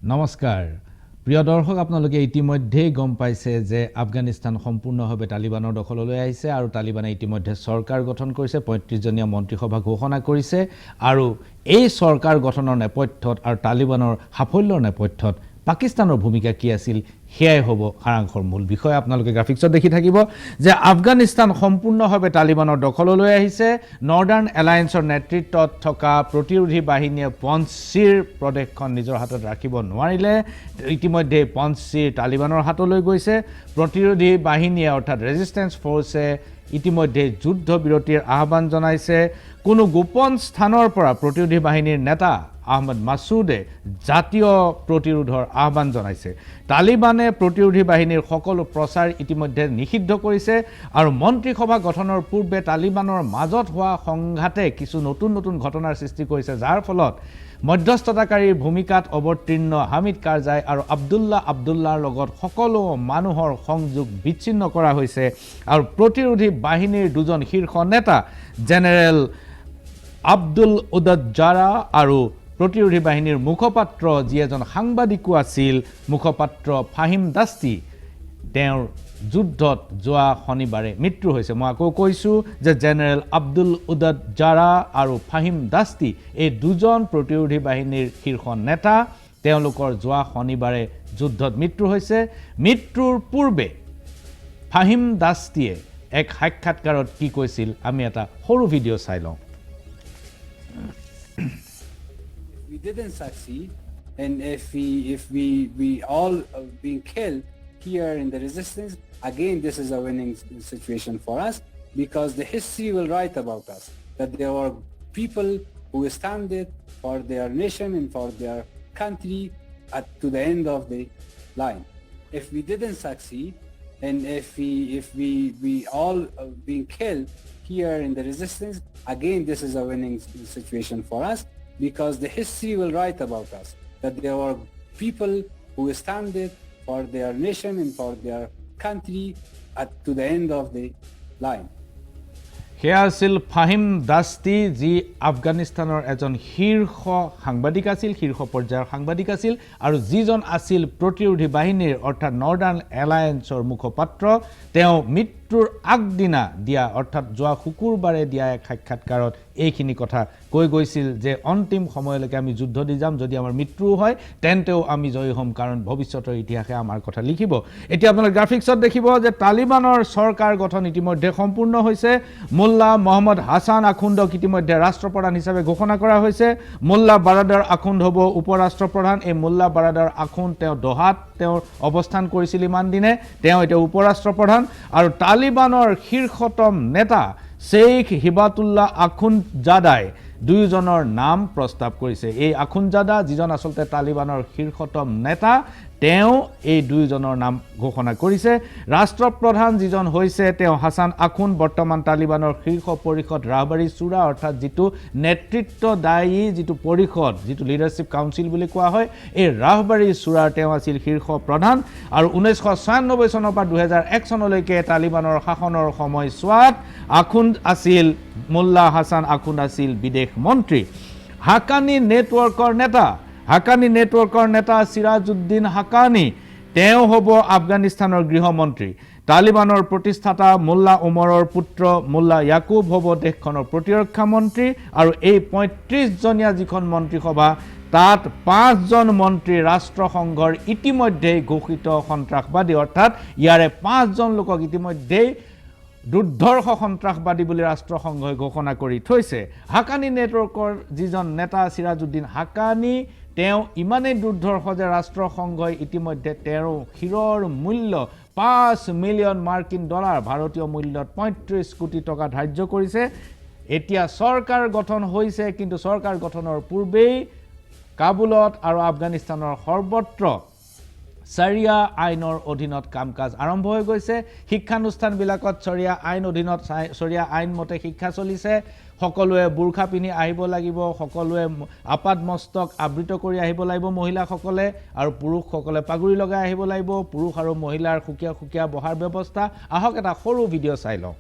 নমস্কাৰ প্ৰিয় দৰ্শক আপোনালোকে ইতিমধ্যে গম পাইছে যে আফগানিস্তান সম্পূৰ্ণভাৱে তালিবানৰ দখললৈ আহিছে আৰু তালিবানে ইতিমধ্যে চৰকাৰ গঠন কৰিছে ৩৫ জনীয়া মন্ত্ৰীসভা ঘোষণা কৰিছে আৰু এই চৰকাৰ গঠনৰ নেপথ্যত আৰু তালিবানৰ সাফল্যৰ নেপথ্যত পাকিস্তানৰ ভূমিকা কি আছিল হেয়াই হ'ব সাৰাংশৰ মূল বিষয় আপোনালোকে গ্ৰাফিক্সত দেখি থাকিব যে আফগানিস্তান সম্পূৰ্ণভাৱে তালিবানৰ দখললৈ আহিছে নৰ্দাৰ্ণ এলায়েন্সৰ নেতৃত্বত থকা প্ৰতিৰোধী বাহিনীয়ে পঞ্চীৰ প্ৰদেশখন নিজৰ হাতত ৰাখিব নোৱাৰিলে ইতিমধ্যে পঞ্চীৰ তালিবানৰ হাতলৈ গৈছে প্ৰতিৰোধী বাহিনীয়ে অৰ্থাৎ ৰেজিষ্টেন্স ফৰ্চে ইতিমধ্যে যুদ্ধ বিৰতিৰ আহ্বান জনাইছে কোনো গোপন স্থানৰ পৰা প্ৰতিৰোধী বাহিনীৰ নেতা আহমদ মাসুদে জাতীয় প্ৰতিৰোধৰ আহ্বান জনাইছে তালিবানে প্ৰতিৰোধী বাহিনীৰ সকলো প্ৰচাৰ ইতিমধ্যে নিষিদ্ধ কৰিছে আৰু মন্ত্ৰীসভা গঠনৰ পূৰ্বে তালিবানৰ মাজত হোৱা সংঘাতে কিছু নতুন নতুন ঘটনাৰ সৃষ্টি কৰিছে যাৰ ফলত মধ্যস্থতাকাৰীৰ ভূমিকাত অৱতীৰ্ণ হামিদ কাৰজাই আৰু আব্দুল্লাহৰ লগত সকলো মানুহৰ সংযোগ বিচ্ছিন্ন কৰা হৈছে আৰু প্ৰতিৰোধী বাহিনীৰ দুজন শীৰ্ষ নেতা জেনেৰেল আব্দুল উদদ জাৰা আৰু প্ৰতিৰোধী বাহিনীৰ মুখপাত্ৰ যি এজন সাংবাদিকো আছিল মুখপাত্ৰ ফাহিম দাস্তি তেওঁৰ যুদ্ধত যোৱা শনিবাৰে মৃত্যু হৈছে মই আকৌ কৈছো যে জেনেৰেল আব্দুল উদদ জাৰা আৰু ফাহিম দাস্তি এই দুজন প্ৰতিৰোধী বাহিনীৰ শীৰ্ষ নেতা তেওঁলোকৰ যোৱা শনিবাৰে যুদ্ধত মৃত্যু হৈছে মৃত্যুৰ পূৰ্বে ফাহিম দাস্তিয়ে এক সাক্ষাৎকাৰত কি কৈছিল আমি এটা সৰু ভিডিঅ' চাই লওঁ We didn't succeed, and if we all being killed here in the resistance, again this is a winning situation for us because the history will write about us that there were people who stand it for their nation and for their country to the end of the line. If we didn't succeed, and if we all being killed here in the resistance, again this is a winning situation for us. Because the history will write about us that there were people who stand it for their nation and for their country to the end of the line. হেয়া আছিল ফাহিম দাস্তি যি আফগানিস্তানৰ এজন শীৰ্ষ সাংবাদিক আছিল শীৰ্ষ পৰ্যায়ৰ সাংবাদিক আছিল আৰু যিজন আছিল প্ৰতিৰোধী বাহিনীৰ অৰ্থাৎ নৰ্দাৰ্ণ এলায়েন্সৰ মুখপাত্ৰ তেওঁ মৃত্যুৰ আগদিনা দিয়া অৰ্থাৎ যোৱা শুকুৰবাৰে দিয়া এক সাক্ষাৎকাৰত এইখিনি কথা কৈ গৈছিল যে অন্তিম সময়লৈকে আমি যুদ্ধ দি যাম যদি আমাৰ মৃত্যু হয় তেন্তেও আমি জয়ী হ'ম কাৰণ ভৱিষ্যতৰ ইতিহাসে আমাৰ কথা লিখিব এতিয়া আপোনালোকে গ্ৰাফিক্সত দেখিব যে তালিবানৰ চৰকাৰ গঠন ইতিমধ্যে সম্পূৰ্ণ হৈছে মোল্লা মোহাম্মদ হাসান আখুন্দক ইতিমধ্যে ৰাষ্ট্ৰপ্ৰধান হিচাপে ঘোষণা কৰা হৈছে মোল্লা বাৰাদাৰ আখুন্দ হ'ব উপৰাষ্ট্ৰপ্ৰধান এই মোল্লা বাৰাদাৰ আখুন্দ তেওঁ দোহাত তেওঁ অৱস্থান কৰিছিল ইমান দিনে তেওঁ এতিয়া উপৰাষ্ট্ৰপ্ৰধান আৰু তালিবানৰ শীৰ্ষতম নেতা শেখ হিবাতুল্লাহ আখুনজাদাই দুইজনৰ নাম প্ৰস্তাৱ কৰিছে এই আখুনজাদা যিজন আসলতে তালিবানৰ শীৰ্ষতম নেতা তেওঁ এই দুইজনৰ নাম ঘোষণা কৰিছে ৰাষ্ট্ৰপ্ৰধান যিজন হৈছে তেওঁ হাসান আখুন বৰ্তমান তালিবানৰ শীৰ্ষ পৰিষদ ৰাহবাৰী চূড়া অৰ্থাৎ যিটো নেতৃত্বদায়ী যিটো পৰিষদ যিটো লিডাৰশ্বিপ কাউন্সিল বুলি কোৱা হয় এই ৰাহবাৰী চূড়াৰ তেওঁ আছিল শীৰ্ষ প্ৰধান আৰু 1996 চনৰ পৰা 2001 চনলৈকে তালিবানৰ শাসনৰ সময়ছোৱাত আখুন্দ আছিল মোল্লা হাসান আখুন্দ আছিল বিদেশ মন্ত্ৰী হাকানি নেটৱৰ্কৰ নেতা সিৰাজউদ্দিন হাকানি তেওঁ হ'ব আফগানিস্তানৰ গৃহমন্ত্ৰী তালিবানৰ প্ৰতিষ্ঠাতা মোল্লা ওমৰৰ পুত্ৰ মোল্লা ইয়াকুব হ'ব দেশখনৰ প্ৰতিৰক্ষা মন্ত্ৰী আৰু এই ৩৫ জনীয়া যিখন মন্ত্ৰীসভা তাত 5 জন মন্ত্ৰী ৰাষ্ট্ৰসংঘৰ ইতিমধ্যে ঘোষিত সন্ত্ৰাসবাদী অৰ্থাৎ ইয়াৰে 5 জন লোকক ইতিমধ্যে দুৰ্ধৰ্ষ সন্ত্ৰাসবাদী বুলি ৰাষ্ট্ৰসংঘই ঘোষণা কৰি থৈছে হাকানি নেটৱৰ্কৰ যিজন নেতা সিৰাজউদ্দিন হাকানি তেওঁ ইমানেই দুৰ্ধৰ্ষ যে ৰাষ্ট্ৰসংঘই ইতিমধ্যে তেওঁৰ শিৰৰ মূল্য 5 মিলিয়ন মাৰ্কিন ডলাৰ ভাৰতীয় মূল্যত ৩৫ কোটি টকা ধাৰ্য কৰিছে এতিয়া চৰকাৰ গঠন হৈছে কিন্তু চৰকাৰ গঠনৰ পূৰ্বেই কাবুলত আৰু আফগানিস্তানৰ সৰ্বত্ৰ শৰিয়া আইনৰ অধীনত কাম-কাজ আৰম্ভ হৈ গৈছে শিক্ষানুষ্ঠানবিলাকত শৰিয়া আইন অধীনত শৰিয়া আইন মতে শিক্ষা চলিছে সকলোৱে বুৰখা পিন্ধি আহিব লাগিব সকলোৱে আপাদ মস্তক আবৃত কৰি আহিব লাগিব মহিলাসকলে আৰু পুৰুষসকলে পাগুৰি লগাই আহিব লাগিব পুৰুষ আৰু মহিলাৰ খুকিয়া বহাৰ ব্যৱস্থা আহক এটা সৰু ভিডিঅ' চাই লওঁ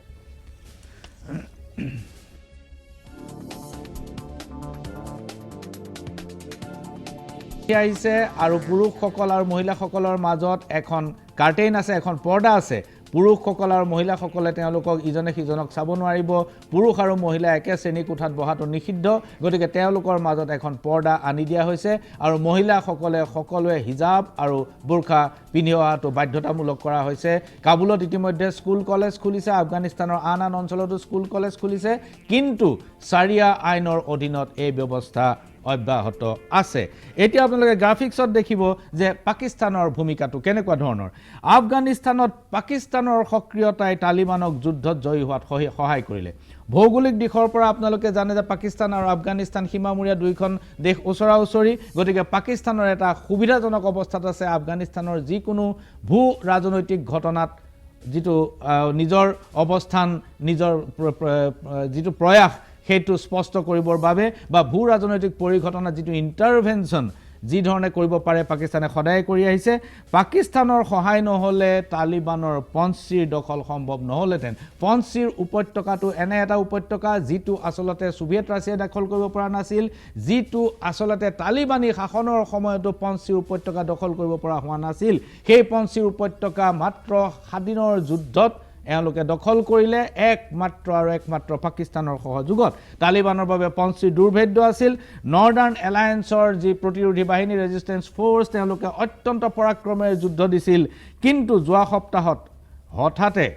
আহিছে আৰু পুৰুষসকল আৰু মহিলাসকলৰ মাজত এখন কাৰ্টেইন আছে, এখন পৰ্দা আছে। পুৰুষসকল আৰু মহিলাসকলে তেওঁলোকক ইজনে সিজনক চাব নোৱাৰিব। পুৰুষ আৰু মহিলা একে শ্ৰেণী কোঠাত বহাটো নিষিদ্ধ, গতিকে তেওঁলোকৰ মাজত এখন পৰ্দা আনি দিয়া হৈছে আৰু মহিলাসকলে সকলোৱে হিজাব আৰু বুৰখা পিন্ধি অহাটো বাধ্যতামূলক কৰা হৈছে। কাবুলত ইতিমধ্যে স্কুল কলেজ খুলিছে, আফগানিস্তানৰ আন আন অঞ্চলতো স্কুল কলেজ খুলিছে, কিন্তু চাৰিয়া আইনৰ অধীনত এই ব্যৱস্থা অব্যাহত আছে। এতিয়া আপোনালোকে গ্ৰাফিক্সত দেখিব যে পাকিস্তানৰ ভূমিকাটো কেনেকুৱা ধৰণৰ। আফগানিস্তানত পাকিস্তানৰ সক্ৰিয়তাই তালিবানক যুদ্ধত জয়ী হোৱাত সহায় কৰিলে। ভৌগোলিক দিশৰ পৰা আপোনালোকে জানে যে পাকিস্তান আৰু আফগানিস্তান সীমামূৰীয়া দুইখন দেশ ওচৰা ওচৰি, গতিকে পাকিস্তানৰ এটা সুবিধাজনক অৱস্থাত আছে। আফগানিস্তানৰ যিকোনো ভূ ৰাজনৈতিক ঘটনাত যিটো নিজৰ অৱস্থান, নিজৰ যিটো প্ৰয়াস সেইটো স্পষ্ট কৰিবৰ বাবে বা ভূ ৰাজনৈতিক পৰিঘটনা যিটো ইণ্টাৰভেনশ্যন যি ধৰণে কৰিব পাৰে পাকিস্তানে সদায় কৰি আহিছে। পাকিস্তানৰ সহায় নহ'লে তালিবানৰ পঞ্চীৰ দখল সম্ভৱ নহ'লহেঁতেন। পঞ্চীৰ উপত্যকাটো এনে এটা উপত্যকা যিটো আচলতে ছোভিয়েট ৰাছিয়াই দখল কৰিব পৰা নাছিল, যিটো আচলতে তালিবানী শাসনৰ সময়তো পঞ্চীৰ উপত্যকা দখল কৰিব পৰা হোৱা নাছিল। সেই পঞ্চীৰ উপত্যকা মাত্ৰ 7 দিনৰ যুদ্ধত এওঁলোকে দখল কৰিলে, একমাত্ৰ পাকিস্তানৰ সহযোগত। তালিবানৰ বাবে পঞ্চীৰ দুৰ্ভেদ্য আছিল। নৰ্দাৰ্ণ এলায়েন্সৰ যি প্ৰতিৰোধী বাহিনী ৰেজিষ্টেন্স ফ'ৰ্চ, তেওঁলোকে অত্যন্ত পৰাক্ৰমেৰে যুদ্ধ দিছিল, কিন্তু যোৱা সপ্তাহত হঠাতে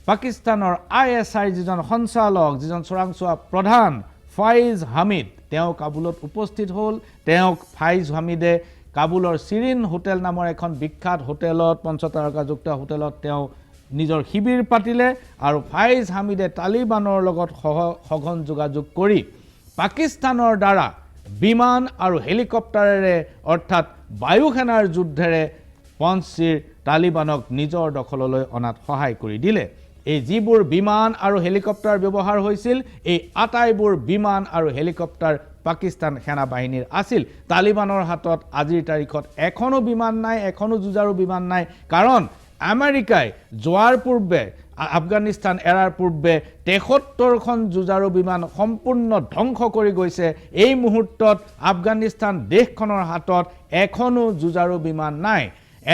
পাকিস্তানৰ ISI যিজন সঞ্চালক, যিজন চোৰাংচোৱা প্ৰধান ফাইজ হামিদ, তেওঁ কাবুলত উপস্থিত হ'ল। তেওঁক ফাইজ হামিদে কাবুলৰ চিৰিন হোটেল নামৰ এখন বিখ্যাত হোটেলত, পঞ্চতাৰকাযুক্ত হোটেলত তেওঁ নিজৰ শিবিৰ পাতিলে আৰু ফাইজ হামিদে তালিবানৰ লগত সঘন যোগাযোগ কৰি পাকিস্তানৰ দ্বাৰা বিমান আৰু হেলিকপ্টাৰেৰে অৰ্থাৎ বায়ুসেনাৰ যুদ্ধেৰে পঞ্চীৰ তালিবানক নিজৰ দখললৈ অনাত সহায় কৰি দিলে। এই যিবোৰ বিমান আৰু হেলিকপ্টাৰ ব্যৱহাৰ হৈছিল, এই আটাইবোৰ বিমান আৰু হেলিকপ্টাৰ পাকিস্তান সেনাবাহিনীৰ আছিল। তালিবানৰ হাতত আজিৰ তাৰিখত এখনো বিমান নাই, এখনো যুঁজাৰু বিমান নাই, কাৰণ আমেৰিকাই যোৱাৰ পূৰ্বে, আফগানিস্তান এৰাৰ পূৰ্বে 73খন যুঁজাৰু বিমান সম্পূৰ্ণ ধ্বংস কৰি গৈছে। এই মুহূৰ্তত আফগানিস্তান দেশখনৰ হাতত এখনো যুঁজাৰু বিমান নাই।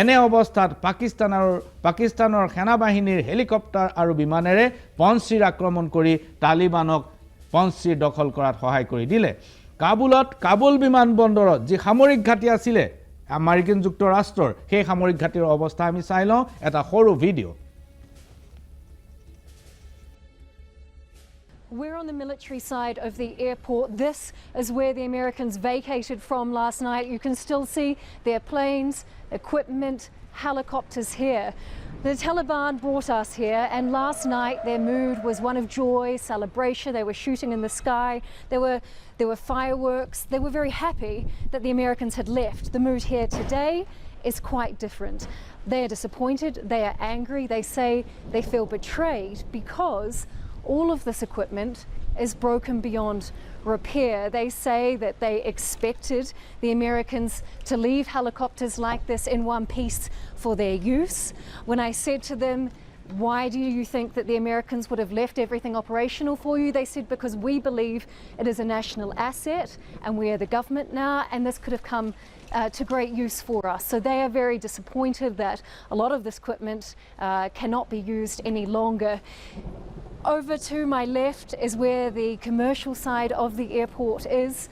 এনে অৱস্থাত পাকিস্তানৰ সেনাবাহিনীৰ হেলিকপ্টাৰ আৰু বিমানেৰে পঞ্চীৰ আক্ৰমণ কৰি তালিবানক পঞ্চীৰ দখল কৰাত সহায় কৰি দিলে। কাবুল বিমানবন্দৰত যি সামৰিক ঘাটি আছিলে আমেৰিকান যুক্তৰাষ্ট্ৰৰ, সেই সামৰিক ঘাটিৰ অৱস্থা আমি চাই লওঁ এটা সৰু video'. We're on the military side of the airport. This is where the Americans vacated from last night. You can still see their planes, equipment, helicopters here. The Taliban brought us here, and last night their mood was one of joy, celebration. They were shooting in the sky. There were fireworks. They were very happy that the Americans had left. The mood here today is quite different. They are disappointed. They are angry. They say they feel betrayed because all of this equipment is broken beyond repair. They say that they expected the Americans to leave helicopters like this in one piece for their use. When I said to them, why do you think that the Americans would have left everything operational for you? They said, because we believe it is a national asset and we are the government now, and this could have come to great use for us. So they are very disappointed that a lot of this equipment cannot be used any longer. Over to my left is where the commercial side of the airport is.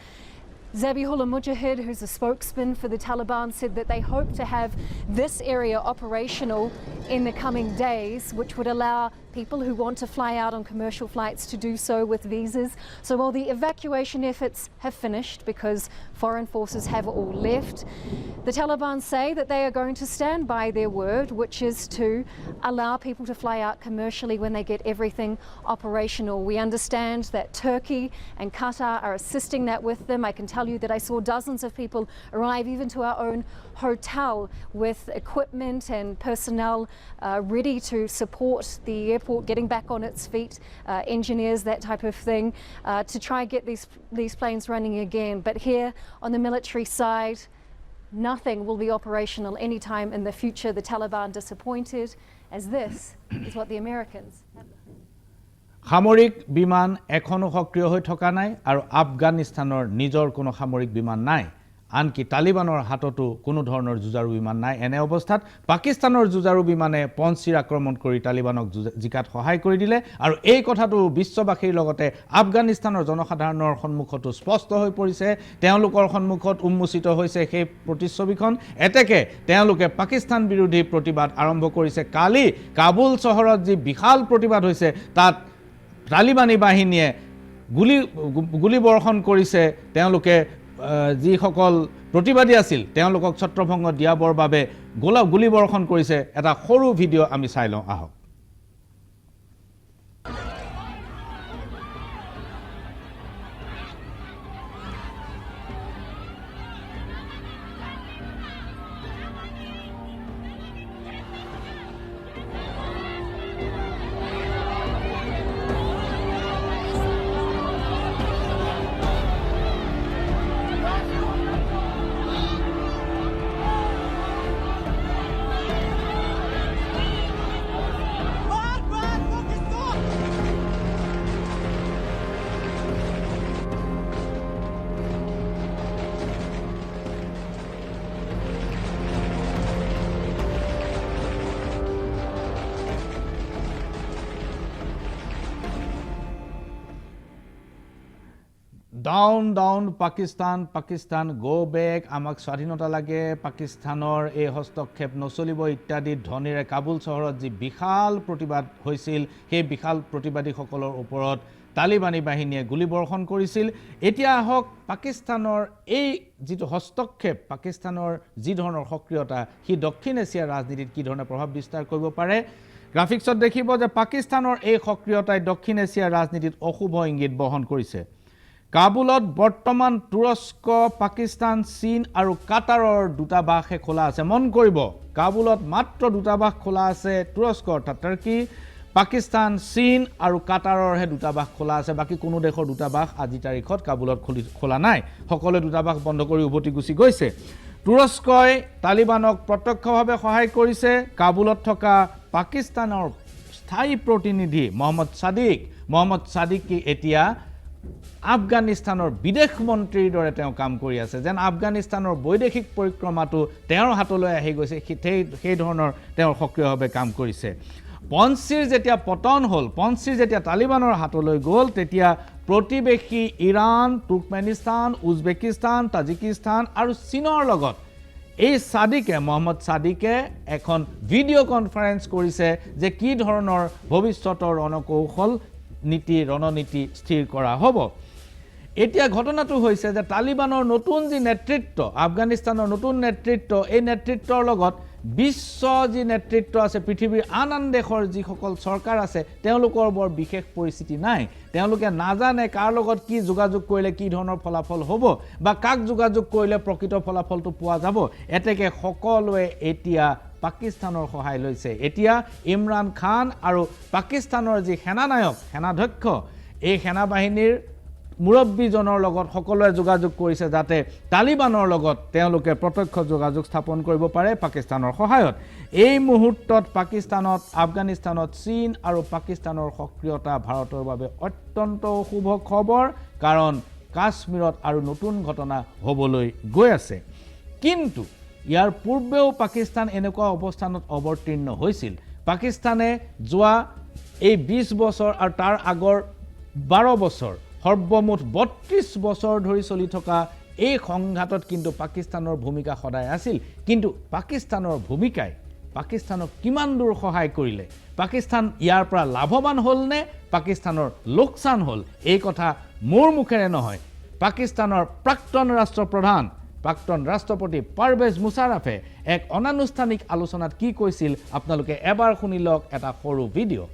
Zabihullah Mujahid, who's a spokesman for the Taliban, said that they hope to have this area operational in the coming days, which would allow people who want to fly out on commercial flights to do so with visas. So while the evacuation efforts have finished because foreign forces have all left, the Taliban say that they are going to stand by their word, which is to allow people to fly out commercially when they get everything operational. We understand that Turkey and Qatar are assisting that with them. I can tell you that I saw dozens of people arrive even to our own hotel with equipment and personnel ready to support the airport getting back on its feet, engineers, that type of thing, to try and get these planes running again. But here on the military side, nothing will be operational anytime in the future. The Taliban disappointed, as this is what the Americans have. সামৰিক বিমান এখনো সক্ৰিয় হৈ থকা নাই আৰু আফগানিস্তানৰ নিজৰ কোনো সামৰিক বিমান নাই। আনকি তালিবানৰ হাততো কোনো ধৰণৰ যুঁজাৰু বিমান নাই এনে অৱস্থাত পাকিস্তানৰ যুঁজাৰু বিমানে পঞ্চিৰ আক্ৰমণ কৰি তালিবানক জিকাত সহায় কৰি দিলে আৰু এই কথাটো বিশ্ববাসীৰ লগতে আফগানিস্তানৰ জনসাধাৰণৰ সন্মুখতো স্পষ্ট হৈ পৰিছে তেওঁলোকৰ সন্মুখত উন্মোচিত হৈছে সেই প্ৰতিচ্ছবিখন এতেকে তেওঁলোকে পাকিস্তান বিৰোধী প্ৰতিবাদ আৰম্ভ কৰিছে কালি কাবুল চহৰত যি বিশাল প্ৰতিবাদ হৈছে তাত তালিবানী বাহিনীয়ে গুলি বৰ্ষণ কৰিছে তেওঁলোকে যিসকল প্ৰতিবাদী আছিল তেওঁলোকক ছত্ৰভংগ দিয়াবৰ বাবে গুলি বৰ্ষণ কৰিছে এটা সৰু ভিডিঅ' আমি চাই লওঁ আহক down down Pakistan Pakistan go back আমাক স্বাধীনতা লাগে পাকিস্তানৰ এই হস্তক্ষেপ নচলিব ইত্যাদি ধ্বনিৰে কাবুল চহৰত যি বিশাল প্ৰতিবাদ হৈছিল সেই বিশাল প্ৰতিবাদীসকলৰ ওপৰত তালিবানী বাহিনীয়ে গুলি বৰ্ষণ কৰিছিল এতিয়া আহক পাকিস্তানৰ এই যিটো হস্তক্ষেপ পাকিস্তানৰ যি ধৰণৰ সক্ৰিয়তা সি দক্ষিণ এছিয়াৰ ৰাজনীতিত কি ধৰণে প্ৰভাৱ বিস্তাৰ কৰিব পাৰে গ্ৰাফিক্সত দেখিব যে পাকিস্তানৰ এই সক্ৰিয়তাই দক্ষিণ এছিয়াৰ ৰাজনীতিত অশুভ ইংগিত বহন কৰিছে কাবুলত বৰ্তমান তুৰস্ক পাকিস্তান চীন আৰু কাটাৰৰ দূতাবাসে খোলা আছে মন কৰিব কাবুলত মাত্ৰ দূতাবাস খোলা আছে তুৰস্ক অৰ্থাৎ টাৰ্কি পাকিস্তান চীন আৰু কাটাৰৰহে দূতাবাস খোলা আছে বাকি কোনো দেশৰ দূতাবাস আজি তাৰিখত কাবুলত খোলা নাই সকলো দূতাবাস বন্ধ কৰি উভতি গুচি গৈছে তুৰস্কই তালিবানক প্ৰত্যক্ষভাৱে সহায় কৰিছে কাবুলত থকা পাকিস্তানৰ স্থায়ী প্ৰতিনিধি মোহাম্মদ সাদিক এতিয়া আফগানিস্তানৰ বিদেশ মন্ত্ৰীৰ দৰে তেওঁ কাম কৰি আছে যেন আফগানিস্তানৰ বৈদেশিক পৰিক্ৰমাটো তেওঁৰ হাতলৈ আহি গৈছে সেই ধৰণৰ তেওঁ সক্ৰিয়ভাৱে কাম কৰিছে পঞ্চিৰ যেতিয়া পতন হ'ল পঞ্চিৰ যেতিয়া তালিবানৰ হাতলৈ গ'ল তেতিয়া প্ৰতিবেশী ইৰাণ তুৰ্কমেনিস্তান উজবেকিস্তান তাজিকিস্তান আৰু চীনৰ লগত এই মোহাম্মদ সাদিকে এখন ভিডিঅ' কনফাৰেন্স কৰিছে যে কি ধৰণৰ ভৱিষ্যতৰ ৰণকৌশল ৰণনীতি স্থিৰ কৰা হ'ব এতিয়া ঘটনাটো হৈছে যে তালিবানৰ নতুন যি নেতৃত্ব আফগানিস্তানৰ নতুন নেতৃত্ব এই নেতৃত্বৰ লগত বিশ্ব যি নেতৃত্ব আছে পৃথিৱীৰ আন দেশৰ যিসকল চৰকাৰ আছে তেওঁলোকৰ বৰ বিশেষ পৰিস্থিতি নাই তেওঁলোকে নাজানে কাৰ লগত কি যোগাযোগ কৰিলে কি ধৰণৰ ফলাফল হ'ব বা কাক যোগাযোগ কৰিলে প্ৰকৃত ফলাফলটো পোৱা যাব এতেকে সকলোৱে এতিয়া পাকিস্তানৰ সহায় লৈছে এতিয়া ইমৰান খান আৰু পাকিস্তানৰ যি সেনাধ্যক্ষ এই সেনাবাহিনীৰ মুৰব্বীজনৰ লগত সকলোৱে যোগাযোগ কৰিছে যাতে তালিবানৰ লগত তেওঁলোকে প্ৰত্যক্ষ যোগাযোগ স্থাপন কৰিব পাৰে পাকিস্তানৰ সহায়ত এই মুহূৰ্তত পাকিস্তানত আফগানিস্তানত চীন আৰু পাকিস্তানৰ সক্ৰিয়তা ভাৰতৰ বাবে অত্যন্ত শুভ খবৰ কাৰণ কাশ্মীৰত আৰু নতুন ঘটনা হ'বলৈ গৈ আছে কিন্তু ইয়াৰ পূৰ্বেও পাকিস্তান এনেকুৱা অৱস্থানত অৱতীৰ্ণ হৈছিল পাকিস্তানে যোৱা এই 20 বছৰ আৰু তাৰ আগৰ 12 বছৰ সৰ্বমুঠ 32 বছৰ ধৰি চলি থকা এই সংঘাতত কিন্তু পাকিস্তানৰ ভূমিকা সদায় আছিল কিন্তু পাকিস্তানৰ ভূমিকাই পাকিস্তানক কিমান দূৰ সহায় কৰিলে পাকিস্তান ইয়াৰ পৰা লাভৱান হ'ল নে পাকিস্তানৰ লোকচান হ'ল এই কথা মোৰ মুখেৰে নহয় পাকিস্তানৰ প্ৰাক্তন ৰাষ্ট্ৰপতি পাৰভেজ মুশ্বাৰফে এক অনানুষ্ঠানিক আলোচনাত কি কৈছিল আপোনালোকে এবাৰ শুনি লওক এটা সৰু video'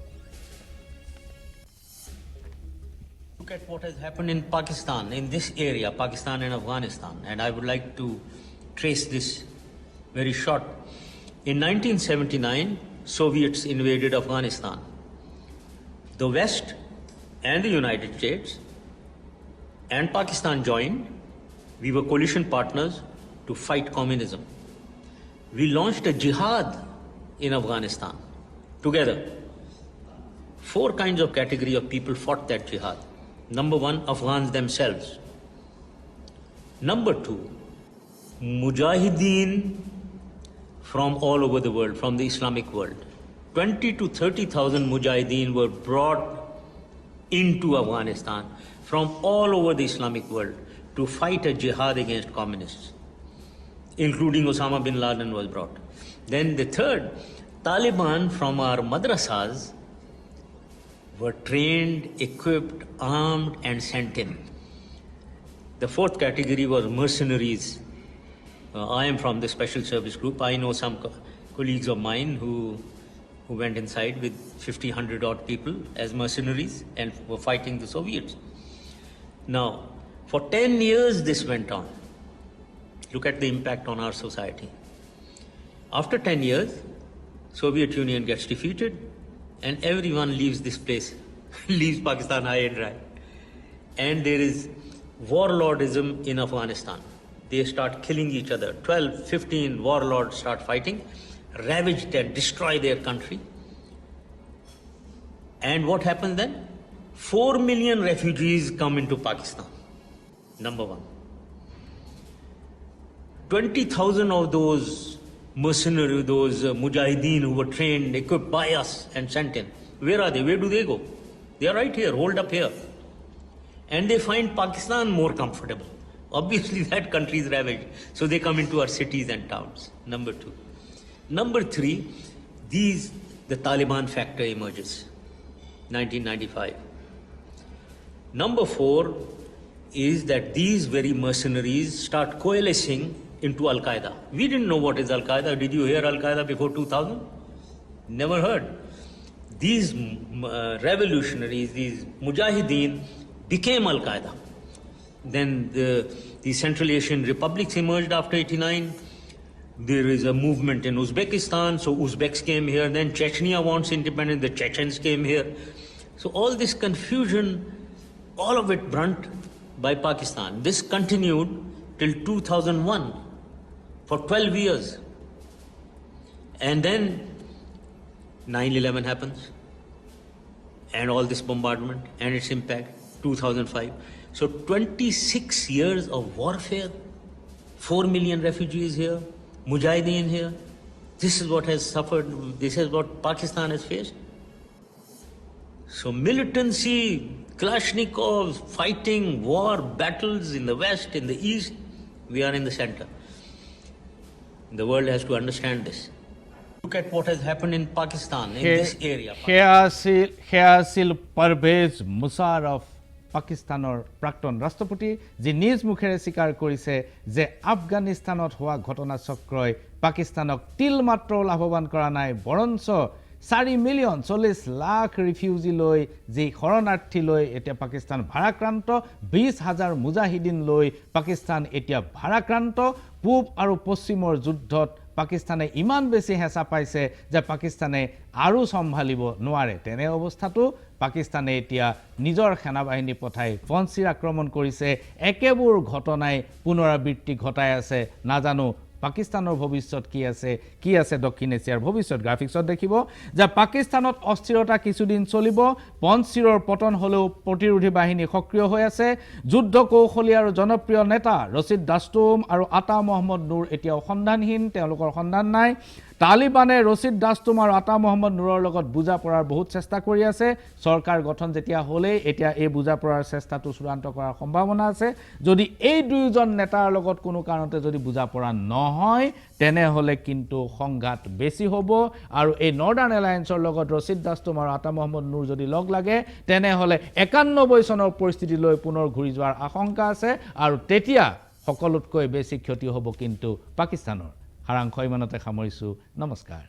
Look at what has happened in Pakistan, in this area, Pakistan and Afghanistan, and I would like to trace this very short. In 1979, Soviets invaded Afghanistan. The West and the United States and Pakistan joined. We were coalition partners to fight communism. We launched a jihad in Afghanistan together. 4 kinds of category of people fought that jihad. Number 1, Afghans themselves. Number 2, Mujahideen from all over the world, from the Islamic world. 20 to 30,000 Mujahideen were brought into Afghanistan from all over the Islamic world to fight a jihad against communists, including Osama bin Laden was brought. Then the third, Taliban from our madrasas were trained, equipped, armed and sent in. The fourth category was mercenaries. I am from the special service group. I know some colleagues of mine who went inside with 50, 100 odd people as mercenaries and were fighting the Soviets. Now, for 10 years this went on. Look at the impact on our society. After 10 years, Soviet Union gets defeated and everyone leaves this place, leaves Pakistan high and dry. And there is warlordism in Afghanistan. They start killing each other. 12, 15 warlords start fighting, ravage and destroy their country. And what happened then? 4 million refugees come into Pakistan, number one. 20,000 of those mercenaries, those mujahideen who were trained, equipped by us and sent in, where are they? Where do they go? They are right here, holed up here. And they find Pakistan more comfortable. Obviously that country is ravaged, so they come into our cities and towns, number two. Number three, the Taliban factor emerges, 1995. Number four is that these very mercenaries start coalescing into Al-Qaeda. We didn't know what is Al-Qaeda. Did you hear Al-Qaeda before 2000? Never heard. These revolutionaries, these mujahideen became Al-Qaeda. Then the Central Asian republics emerged after 89. There is a movement in Uzbekistan, so Uzbeks came here. Then Chechnya wants independence, the Chechens came here. So all this confusion, all of it brunt by Pakistan. This continued till 2001 for 12 years. And then 9/11 happens and all this bombardment and its impact, 2005. So 26 years of warfare, 4 million refugees here, Mujahideen here. This is what has suffered, this is what Pakistan has faced. So militancy, Kalashnikovs, fighting, war, battles in the west, in the east, we are in the center. The world has to understand this. Look at what has happened in Pakistan, in this area. সেয়া আছিল পাৰভেজ মুছাৰফ, পাকিস্তানৰ প্ৰাক্তন ৰাষ্ট্ৰপতি, যি নিজ মুখেৰে স্বীকাৰ কৰিছে যে আফগানিস্তানত হোৱা ঘটনাচক্ৰই পাকিস্তানক তিলমাত্ৰ লাভৱান কৰা নাই, বৰঞ্চ 4 মিলিয়ন 40 লাখ ৰিফিউজি লৈ যি শৰণাৰ্থী লৈ এতিয়া পাকিস্তান ভাৰাক্ৰান্ত, 20,000 মুজাহিদিন লৈ পাকিস্তান এতিয়া ভাৰাক্ৰান্ত। পূব আৰু পশ্চিমৰ যুদ্ধত পাকিস্তানে ইমান বেছি হেঁচা পাইছে যে পাকিস্তানে আৰু সম্ভালিব নোৱাৰে। তেনে অৱস্থাতো পাকিস্তানে এতিয়া নিজৰ সেনাবাহিনী পঠাই পঞ্চিৰ আক্ৰমণ কৰিছে। একেবোৰ ঘটনাই পুনৰাবৃত্তি ঘটাই আছে। নাজানো পাকিস্তানৰ ভৱিষ্যত কি আছে দক্ষিণ এছিয়াৰ ভৱিষ্যত। গ্ৰাফিক্সত দেখিব যে পাকিস্তানত অস্থিৰতা কিছুদিন চলিব। পঞ্চিৰৰ পতন হ'লেও প্ৰতিৰোধী বাহিনী সক্ৰিয় হৈ আছে। যুদ্ধ কৌশলী আৰু জনপ্ৰিয় নেতা ৰছিদ দাস্তুম আৰু আতা মহম্মদ নুৰ এতিয়াও সন্ধানহীন, তেওঁলোকৰ সন্ধান নাই। তালিবানে ৰছিদ দাস্তুম আৰু আতা মহম্মদ নুৰৰ লগত বুজা পৰাৰ বহুত চেষ্টা কৰি আছে। চৰকাৰ গঠন যেতিয়া হ'লেই এতিয়া এই বুজা পৰাৰ চেষ্টাটো চূড়ান্ত কৰাৰ সম্ভাৱনা আছে। যদি এই দুয়োজন নেতাৰ লগত কোনো কাৰণতে যদি বুজা পৰা নহয়, তেনেহ'লে কিন্তু সংঘাত বেছি হ'ব। আৰু এই নৰ্দাৰ্ণ এলায়েন্সৰ লগত ৰছিদ দাস্তুম আৰু আতা মহম্মদ নুৰ যদি লগ লাগে, তেনেহ'লে 91 চনৰ পৰিস্থিতিলৈ পুনৰ ঘূৰি যোৱাৰ আশংকা আছে। আৰু তেতিয়া সকলোতকৈ বেছি ক্ষতি হ'ব কিন্তু পাকিস্তানৰ। সাৰাংশ ইমানতে সামৰিছোঁ। নমস্কাৰ।